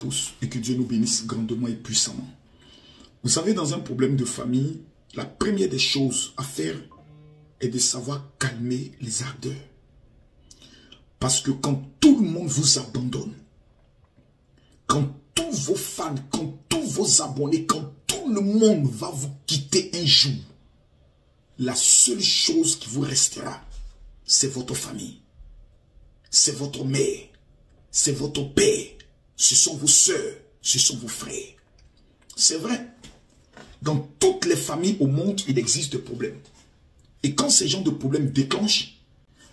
tous et que Dieu nous bénisse grandement et puissamment. Vous savez, dans un problème de famille, la première des choses à faire est de savoir calmer les ardeurs. Parce que quand tout le monde vous abandonne, quand tous vos fans, quand tous vos abonnés, quand tout le monde va vous quitter un jour, la seule chose qui vous restera, c'est votre famille. C'est votre mère, c'est votre père, ce sont vos soeurs, ce sont vos frères. C'est vrai. Dans toutes les familles au monde, il existe des problèmes. Et quand ces genres de problèmes déclenchent,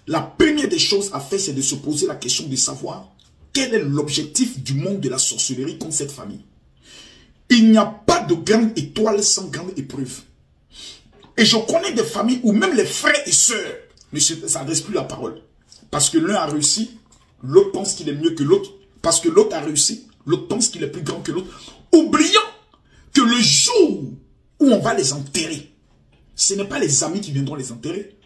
la première des choses à faire, c'est de se poser la question de savoir quel est l'objectif du monde de la sorcellerie contre cette famille. Il n'y a pas de grande étoile sans grande épreuve. Et je connais des familles où même les frères et sœurs ne s'adressent plus la parole. Parce que l'un a réussi, l'autre pense qu'il est mieux que l'autre. Parce que l'autre a réussi, l'autre pense qu'il est plus grand que l'autre. Oubliant que le jour où on va les enterrer, ce n'est pas les amis qui viendront les enterrer.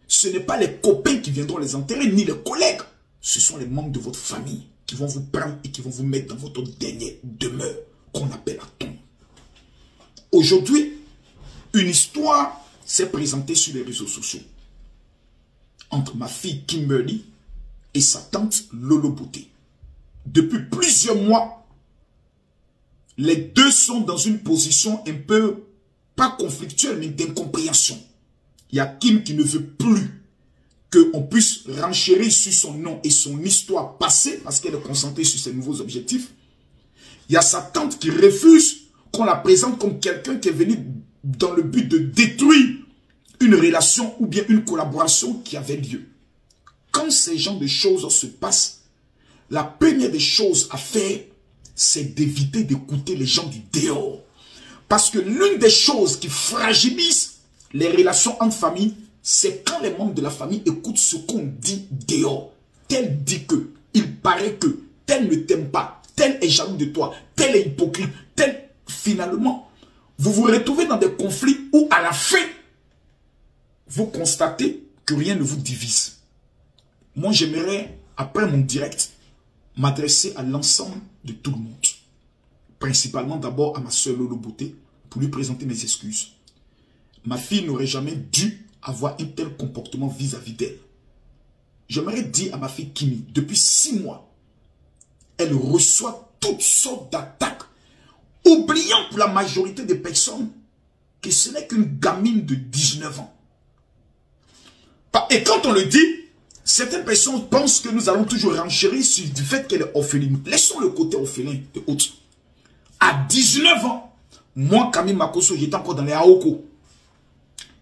Ce n'est pas les copains qui viendront les enterrer, ni les collègues. Ce sont les membres de votre famille qui vont vous prendre et qui vont vous mettre dans votre dernière demeure qu'on appelle la tombe. Aujourd'hui, une histoire s'est présentée sur les réseaux sociaux entre ma fille Kimberly et sa tante Lolo Beauté. Depuis plusieurs mois, les deux sont dans une position un peu, pas conflictuelle, mais d'incompréhension. Il y a Kim qui ne veut plus qu'on puisse renchérir sur son nom et son histoire passée parce qu'elle est concentrée sur ses nouveaux objectifs. Il y a sa tante qui refuse qu'on la présente comme quelqu'un qui est venu dans le but de détruire une relation ou bien une collaboration qui avait lieu. Quand ces genres de choses se passent, la première des choses à faire, c'est d'éviter d'écouter les gens du dehors. Parce que l'une des choses qui fragilise les relations entre familles, c'est quand les membres de la famille écoutent ce qu'on dit dehors. Tel dit que, il paraît que, tel ne t'aime pas, tel est jaloux de toi, tel est hypocrite, tel, finalement, vous vous retrouvez dans des conflits où à la fin, vous constatez que rien ne vous divise. Moi, j'aimerais, après mon direct, m'adresser à l'ensemble de tout le monde. Principalement d'abord à ma soeur Lolo Beauté, pour lui présenter mes excuses. Ma fille n'aurait jamais dû avoir un tel comportement vis-à-vis d'elle. J'aimerais dire à ma fille Kimi, depuis 6 mois, elle reçoit toutes sortes d'attaques, oubliant pour la majorité des personnes que ce n'est qu'une gamine de 19 ans. Et quand on le dit, certaines personnes pensent que nous allons toujours renchérir sur du fait qu'elle est orpheline. Laissons le côté orphelin de autres. À 19 ans, moi, Camille Makosso, j'étais encore dans les Aoko.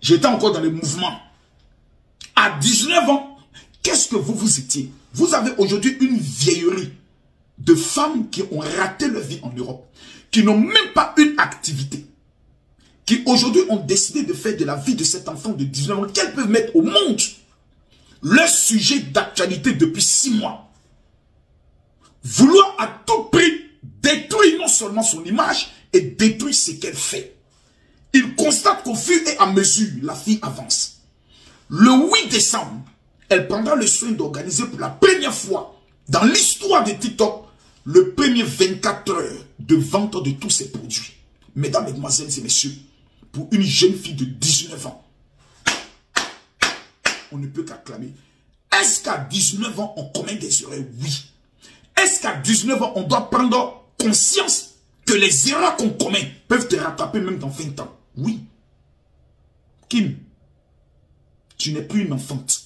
J'étais encore dans les mouvements. À 19 ans, qu'est-ce que vous étiez? Vous avez aujourd'hui une vieillerie de femmes qui ont raté leur vie en Europe, qui n'ont même pas une activité, qui aujourd'hui ont décidé de faire de la vie de cet enfant de 19 ans, qu'elles peuvent mettre au monde, leur sujet d'actualité depuis 6 mois. Vouloir à tout prix détruire non seulement son image, et détruire ce qu'elle fait. Il constate qu'au fur et à mesure, la fille avance. Le 8 décembre, elle prendra le soin d'organiser pour la première fois dans l'histoire de TikTok le premier 24 heures de vente de tous ses produits. Mesdames, mesdemoiselles et messieurs, pour une jeune fille de 19 ans, on ne peut qu'acclamer. Est-ce qu'à 19 ans, on commet des erreurs? Oui. Est-ce qu'à 19 ans, on doit prendre conscience que les erreurs qu'on commet peuvent te rattraper même dans 20 ans? Oui. Kim, tu n'es plus une enfante.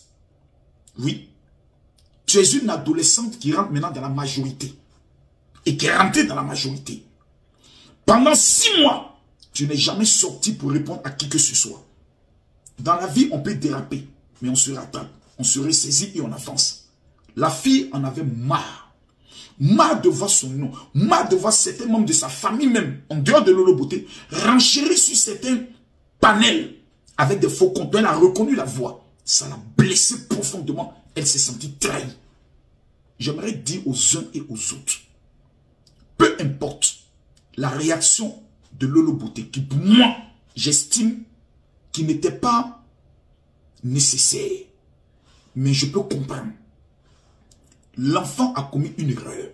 Oui. Tu es une adolescente qui rentre maintenant dans la majorité. Et qui est rentrée dans la majorité. Pendant 6 mois, tu n'es jamais sorti pour répondre à qui que ce soit. Dans la vie, on peut déraper, mais on se rattrape. On se ressaisit et on avance. La fille en avait marre. Marre de voir son nom, marre de voir certains membres de sa famille même, en dehors de Lolo Beauté, renchérir sur certains panels avec des faux comptes. Elle a reconnu la voix. Ça l'a blessée profondément. Elle s'est sentie trahie. J'aimerais dire aux uns et aux autres, peu importe la réaction de Lolo Beauté, qui pour moi, j'estime qu'il n'était pas nécessaire. Mais je peux comprendre. L'enfant a commis une erreur.